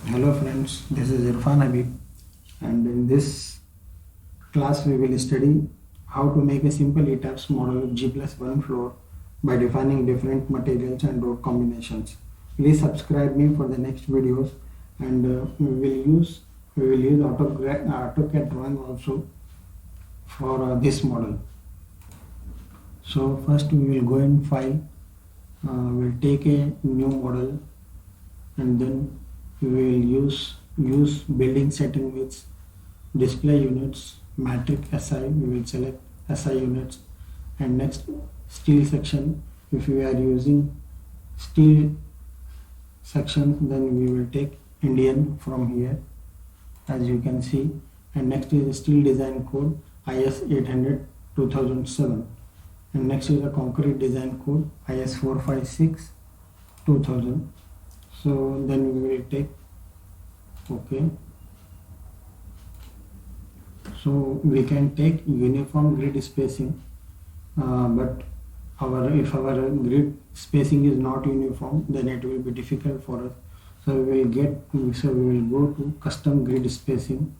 Hello friends, this is Irfan Habib, and in this class we will study how to make a simple ETABS model of G+1 floor by defining different materials and road combinations. Please subscribe me for the next videos, and we will use AutoCAD drawing also for this model. So first we will go in file, we'll take a new model, and then we will use building setting with display units, matrix SI. We will select SI units, and next steel section. If we are using steel section, then we will take Indian from here, as you can see. And next is the steel design code IS 800 2007, and next is the concrete design code IS 456 2000. So then we will take OK. So we can take uniform grid spacing, but if our grid spacing is not uniform, then it will be difficult for us. So we will go to custom grid spacing,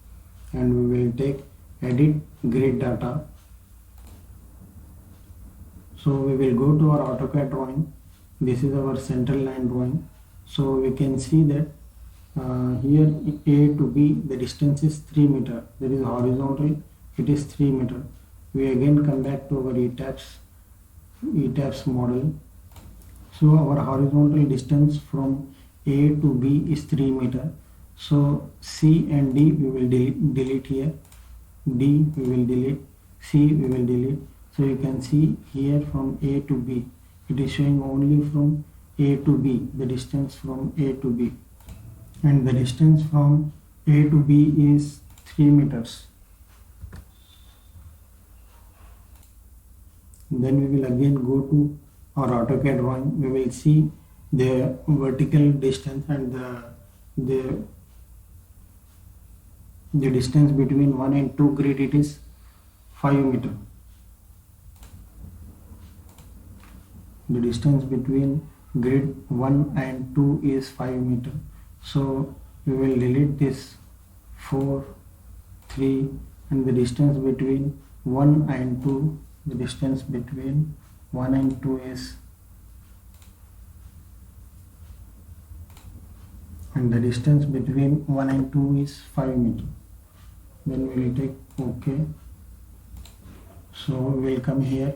and we will take edit grid data. So we will go to our AutoCAD drawing. This is our central line drawing. So we can see that here A to B, the distance is 3 meter. That is horizontal, it is 3 meter. We again come back to our ETABS model. So our horizontal distance from A to B is 3 meter. So C and D we will delete here. D we will delete. C we will delete. So you can see here from A to B, it is showing only from A to B, the distance from A to B, and the distance from A to B is 3 meters. Then we will again go to our AutoCAD drawing. We will see the vertical distance and the distance between 1 and 2 grid, it is 5 meter. The distance between grid 1 and 2 is 5 meter. So we will delete this 4, 3, and the distance between 1 and 2, the distance between 1 and 2 is, and the distance between 1 and 2 is 5 meter. Then we will take OK. So we will come here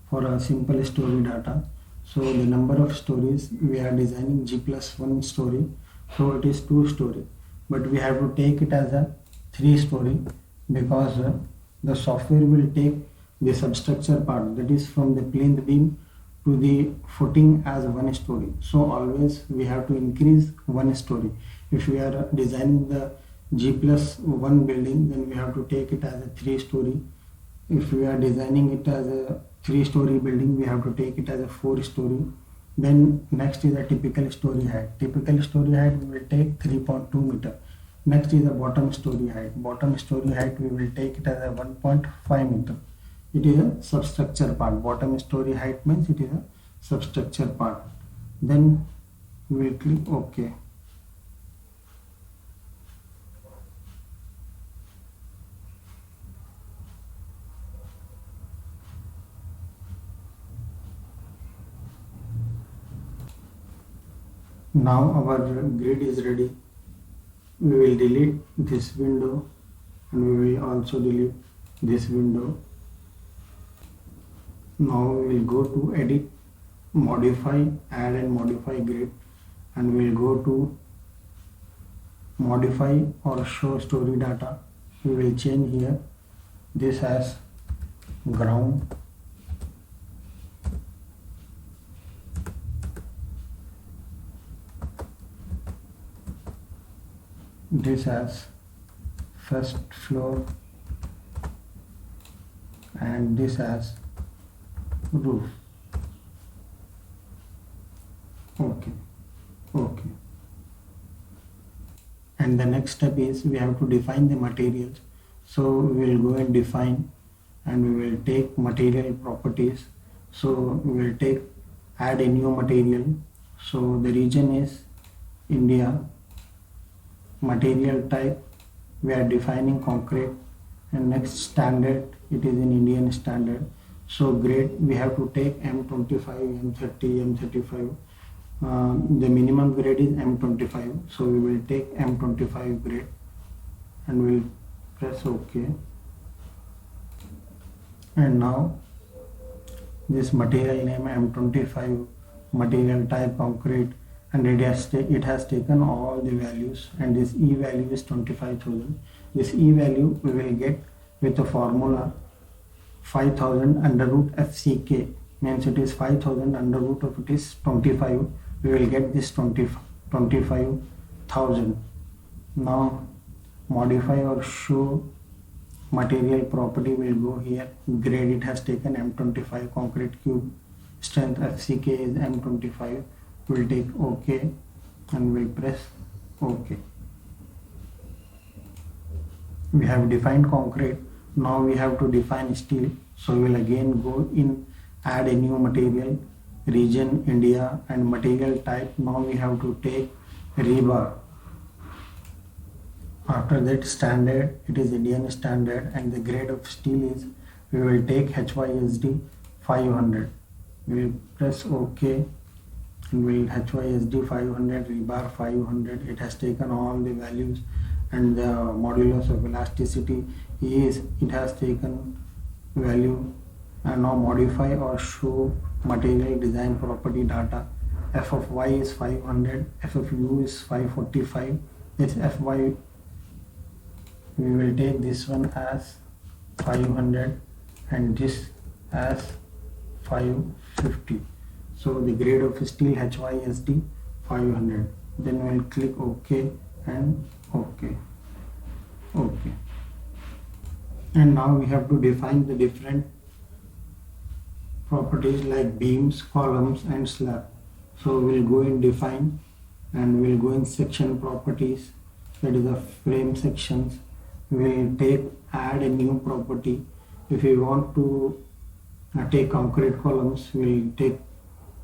for a simple story data. So the number of stories, we are designing G+1 story, so it is 2 story, but we have to take it as a 3 story because the software will take the substructure part, that is from the plinth beam to the footing, as 1 story. So always we have to increase 1 story. If we are designing the G+1 building, then we have to take it as a 3 story. If we are designing it as a 3-story building, we have to take it as a 4-story. Then next is a typical story height. Typical story height we will take 3.2 meter. Next is the bottom story height. Bottom story height we will take it as a 1.5 meter. It is a substructure part. Bottom story height means it is a substructure part. Then we will click OK. Now our grid is ready. We will delete this window, and we will also delete this window. Now we will go to edit, modify, add and modify grid, and we will go to modify or show story data. We will change here this as ground, this as first floor, and this as roof. Okay. And the next step is we have to define the materials. So we will go and define, and we will take material properties. So we will take add a new material. So the region is India, material type we are defining concrete, and next standard, it is in Indian standard. So grade we have to take M25, M30, M35. The minimum grade is M25, so we will take M25 grade and we'll press OK. And now this material name M25, material type concrete, and it has taken all the values, and this E value is 25,000. This E value we will get with the formula 5000 under root FCK, means it is 5000 under root of it is 25. We will get this 25,000. Now modify or show material property will go here. Grade it has taken M25, concrete cube, strength FCK is M25. We'll take OK and we'll press OK. We have defined concrete. Now we have to define steel. So we will again go in, add a new material, region India, and material type. Now we have to take rebar. After that, standard, it is Indian standard, and the grade of steel is, we will take HYSD 500. We will press OK and we will HYSD 500, rebar 500. It has taken all the values, and the modulus of elasticity is, it has taken value. And now modify or show material design property data. F of Y is 500, F of U is 545. This Fy, we will take this one as 500 and this as 550. So the grade of steel HYSD 500. Then we will click OK and OK. OK. And now we have to define the different properties like beams, columns, and slab. So we'll go in define, and we'll go in section properties, that is the frame sections. We'll take add a new property. If we want to take concrete columns, we'll take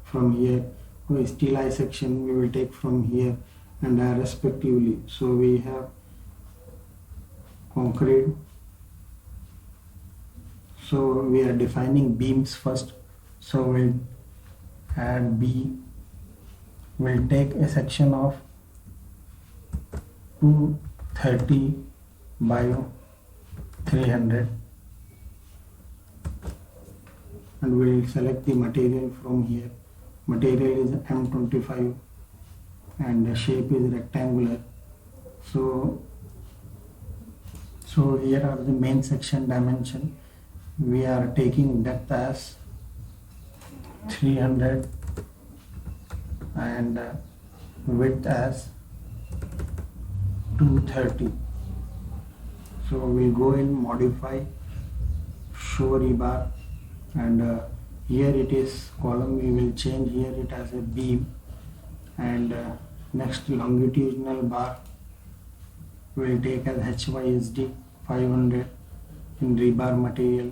from here. For steel eye section, we will take from here, and respectively. So we have concrete. So we are defining beams first. So we'll add B. We'll take a section of 230 by 300, and we'll select the material from here. Material is M25 and the shape is rectangular. So here are the main section dimension. We are taking depth as 300 and width as 230. So we'll go in modify, show rebar, and here it is column. We will change here it as a beam, and next longitudinal bar we'll take as HYSD 500 in rebar material,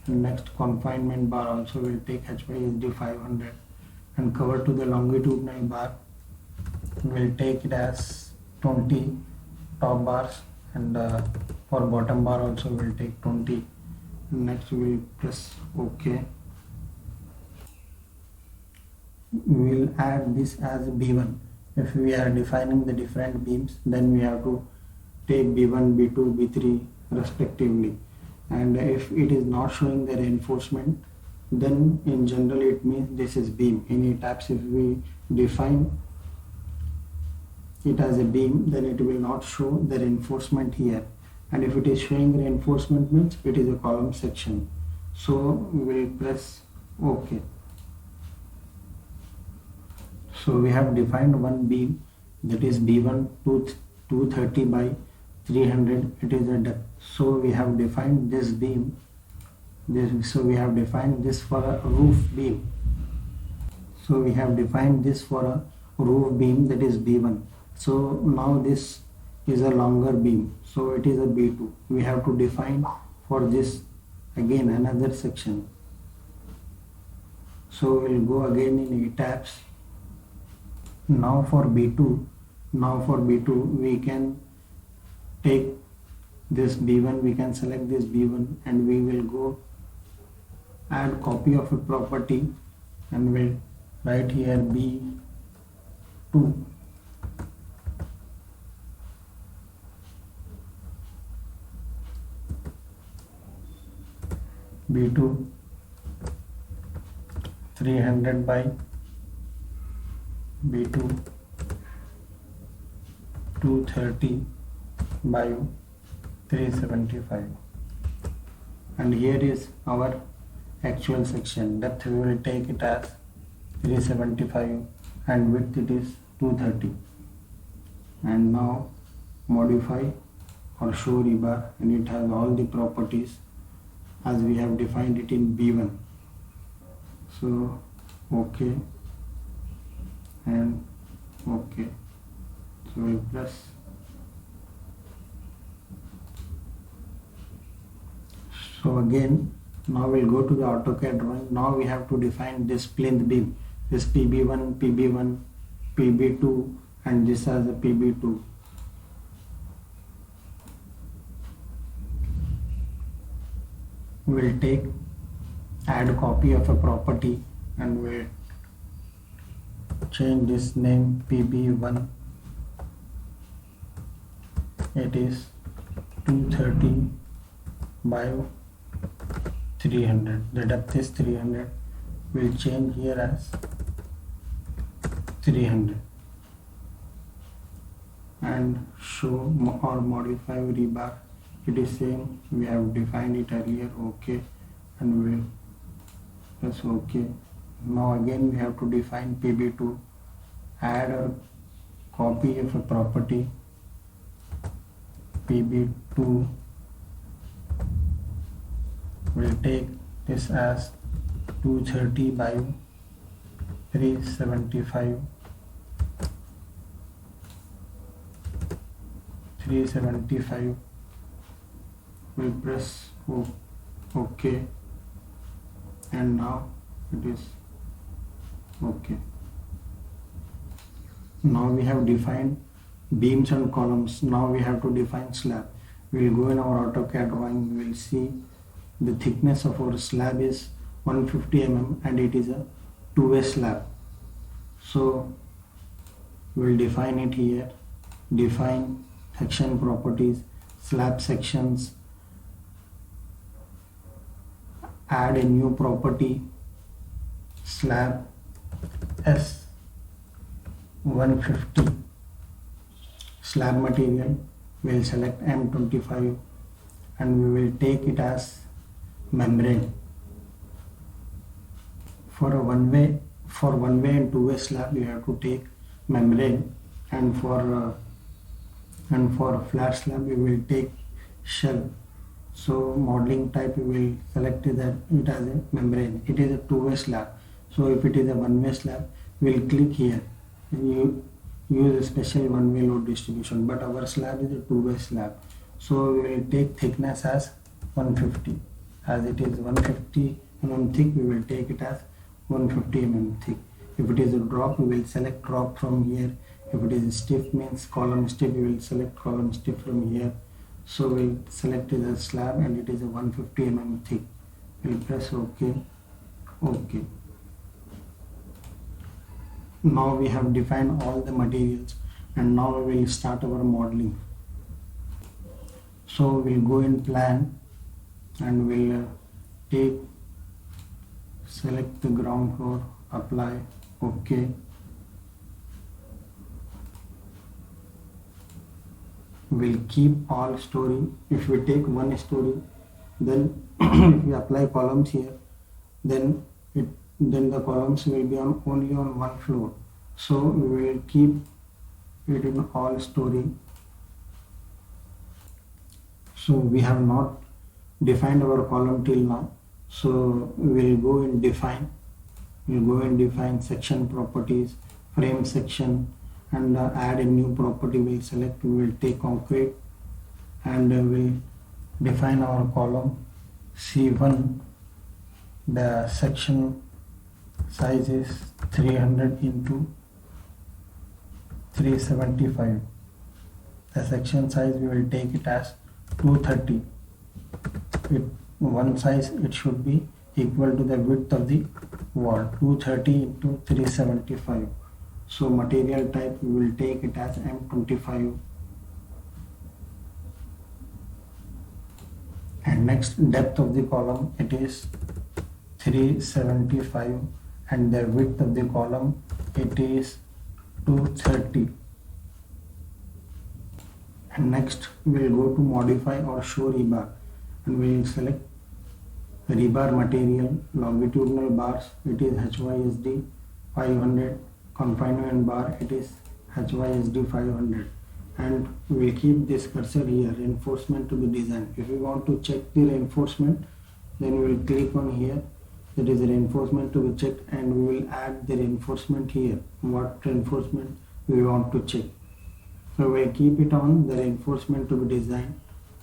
and next confinement bar also will take HYSD 500, and cover to the longitudinal bar we'll take it as 20 top bars, and for bottom bar also we'll take 20. Next we'll press OK. We will add this as B1. If we are defining the different beams, then we have to take B1, B2, B3 respectively. And if it is not showing the reinforcement, then in general it means this is beam. In ETABS, if we define it as a beam, then it will not show the reinforcement here. And if it is showing reinforcement, means it is a column section. So we will press OK. So we have defined one beam, that is B1 230 by 300. It is a depth. So we have defined this beam. So we have defined this for a roof beam. So we have defined this for a roof beam, that is B1. So now this is a longer beam, so it is a B2. We have to define for this again another section. So we'll go again in ETABS. Now for B2 Now for B2 we can take this B1, we can select this B1 and we will go add copy of a property and we'll write here B2. B2 300 by B2 230 by 375, and here is our actual section. Depth we will take it as 375 and width it is 230. And now modify or show rebar, and it has all the properties as we have defined it in B1. So OK and OK. So we press. So again, now we'll go to the AutoCAD drawing. Now we have to define this plinth beam, this PB1, PB1, PB2, and this as a PB2. We'll take add copy of a property and we'll change this name PB1. It is 230 by 300. The depth is 300. We'll change here as 300 and show or modify rebar. It is same, we have defined it earlier. OK, and we'll press OK. Now again we have to define PB2, add a copy of a property PB2. We'll take this as 230 by 375. 375. We'll press OK, and now it is OK. Now we have defined beams and columns. Now we have to define slab. We will go in our AutoCAD drawing. We will see the thickness of our slab is 150 mm and it is a two-way slab. So we will define it here. Define section properties, slab sections, add a new property slab S150. Slab material, we will select M25 and we will take it as membrane. For one way and two-way slab you have to take membrane, and for flat slab you will take shell. So modeling type you will select it as a membrane. It is a two-way slab. So if it is a one-way slab, we will click here and you use a special one-way load distribution, but our slab is a two-way slab. So we will take thickness as 150. As it is 150 mm thick, we will take it as 150 mm thick. If it is a drop, we will select drop from here. If it is stiff, means column stiff, we will select column stiff from here. So we'll select it as slab and it is a 150 mm thick. We'll press OK. OK. Now we have defined all the materials and now we will start our modeling. So we'll go in plan and we'll select the ground floor, apply, OK. We'll keep all story. If we take one story, then if we apply columns here, then the columns will be only on one floor. So we will keep it in all story. So we have not defined our column till now. So we will go and define. We will go and define section properties, frame section, and add a new property. We will select. We will take concrete and we will define our column C1. The section size is 300 into 375. The section size we will take it as 230. One size it should be equal to the width of the wall, 230 into 375. So material type we will take it as M25. And next, depth of the column, it is 375, and the width of the column, it is 230. And next we will go to modify or show rebar, and we will select rebar material, longitudinal bars, it is HYSD 500, confinement bar, it is HYSD 500. And we will keep this cursor here, reinforcement to be designed. If we want to check the reinforcement, then we will click on here, that is reinforcement to be checked, and we will add the reinforcement here, what reinforcement we want to check. So we will keep it on the reinforcement to be designed,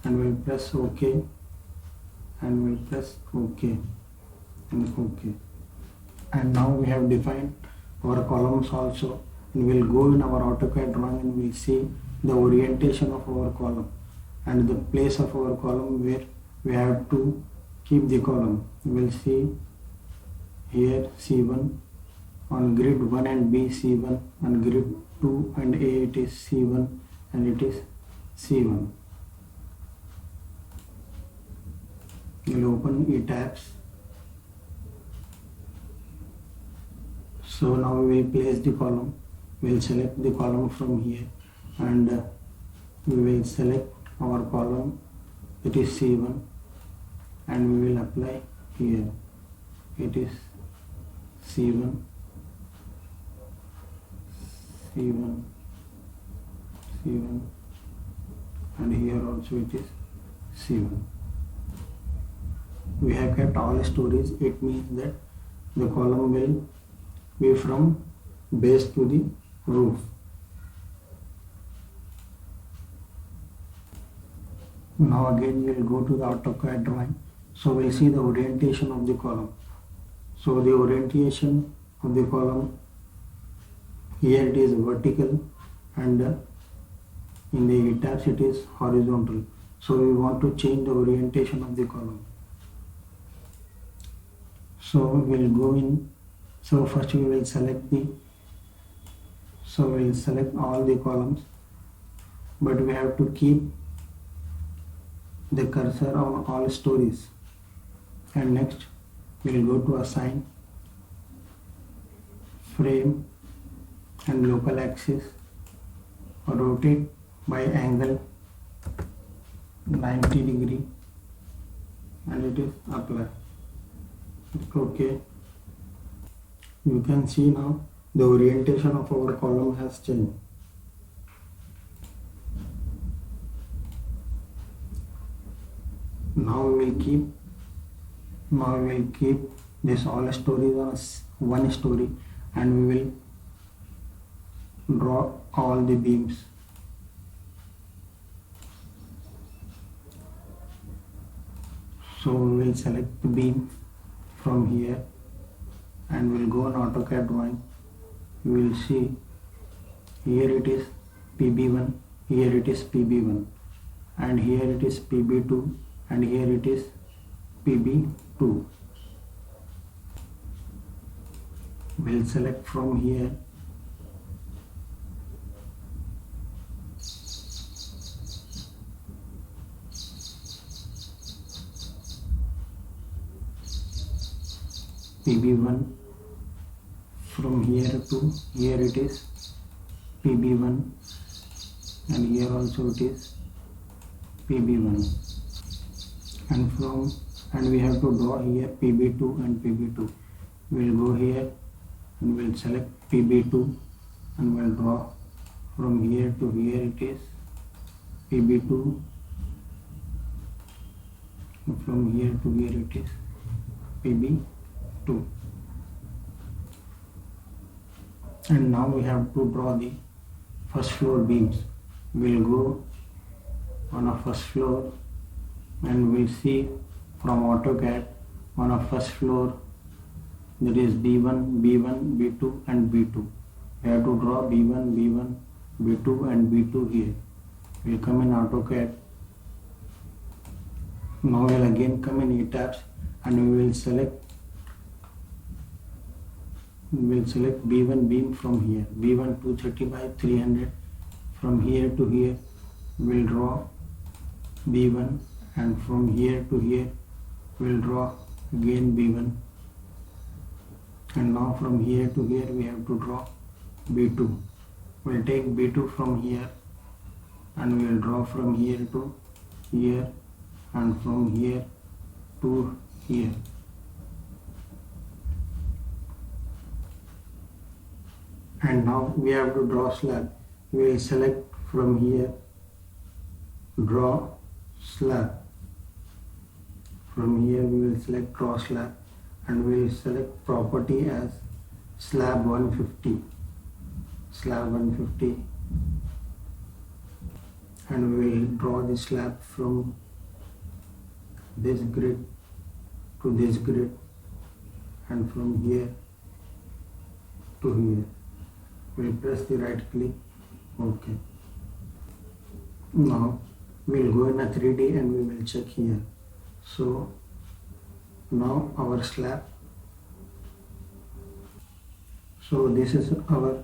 and we will press OK, and we will press OK and OK. And now we have defined our columns also, and we will go in our AutoCAD drawing and we will see the orientation of our column and the place of our column where we have to keep the column. We will see here C1, on grid 1 and B C1, on grid 2 and A it is C1 and it is C1. We will open ETABS. So now we will place the column. We will select the column from here, and we will select our column, it is C1, and we will apply here, it is C1, C1, C1, and here also it is C1. We have kept all stories. It means that the column will be from base to the roof. Now again we will go to the AutoCAD drawing. So we will see the orientation of the column. So the orientation of the column, here it is vertical, and in the ETABS it is horizontal. So we want to change the orientation of the column. So we will go in. So first we will select all the columns, but we have to keep the cursor on all stories. And next we will go to assign, frame and local axis, rotate by angle 90 degree, and it is apply. Okay. You can see now the orientation of our column has changed. Now we will keep this all stories on one story, and we will draw all the beams. So we will select the beam from here, and we'll go on AutoCAD drawing. You will see here it is PB1, here it is PB1, and here it is PB2, and here it is PB2. We'll select from here PB1, from here to here it is PB1, and here also it is PB1, and we have to draw here PB2 and PB2. We'll go here and we'll select PB2, and we'll draw from here to here it is PB2, and from here to here it is PB2. And now we have to draw the first floor beams. We'll go on a first floor, and we'll see from AutoCAD on a first floor there is B1, B1, B2 and B2. We have to draw B1, B1 B2 and B2 here. We'll come in AutoCAD. Now we'll again come in ETABS and we will select B1 beam from here. B1 230 by 300. From here to here we'll draw B1, and from here to here we'll draw again B1, and now from here to here we have to draw B2. We'll take B2 from here and we'll draw from here to here and from here to here. And now we have to draw slab. We will select from here, draw slab. From here we will select draw slab and we will select property as slab 150. Slab 150, and we will draw the slab from this grid to this grid and from here to here. We'll press the right click. OK. Now we'll go in a 3D and we will check here. So now our slab. So this is our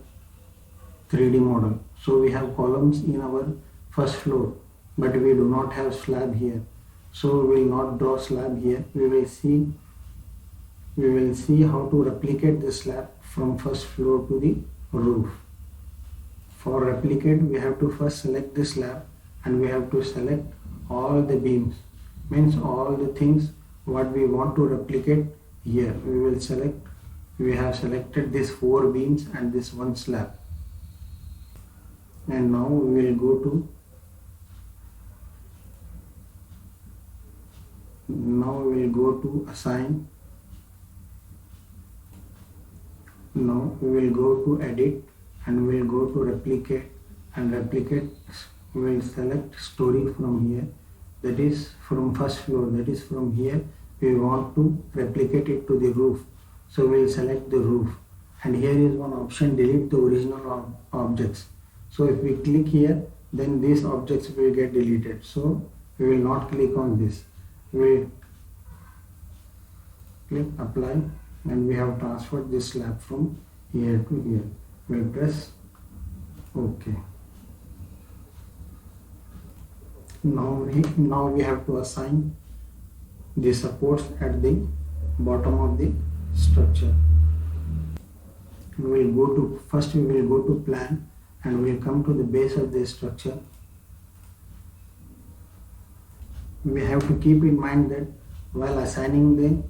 3D model. So we have columns in our first floor, but we do not have slab here. So we will not draw slab here. We will see how to replicate the slab from first floor to the roof. For replicate, we have to first select the slab and we have to select all the beams, means all the things what we want to replicate here. We have selected these 4 beams and this one slab. And now we will go to assign. Now we will go to edit and we will go to replicate, and replicate we will select story from here, that is from first floor, that is from here we want to replicate it to the roof. So we will select the roof, and here is one option, delete the original objects. So if we click here, then these objects will get deleted. So we will not click on this. We will click apply and we have transferred this slab from here to here. We will press OK. Now we have to assign the supports at the bottom of the structure. We will go to plan and we will come to the base of the structure. We have to keep in mind that while assigning the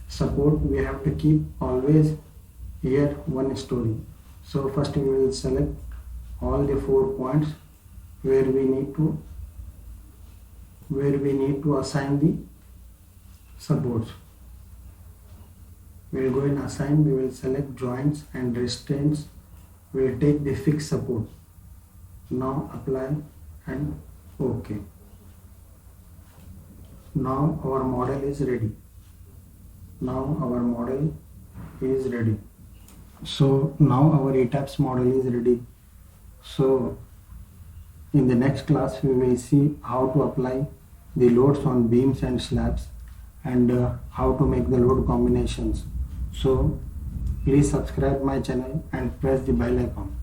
support, we have to keep always here one story. So first we will select all the 4 points where we need to assign the supports. We will go in assign, we will select joints and restraints. We will take the fixed support. Now apply and OK. Now our model is ready. So now our ETABS model is ready. So in the next class we will see how to apply the loads on beams and slabs and how to make the load combinations. So please subscribe my channel and press the bell icon.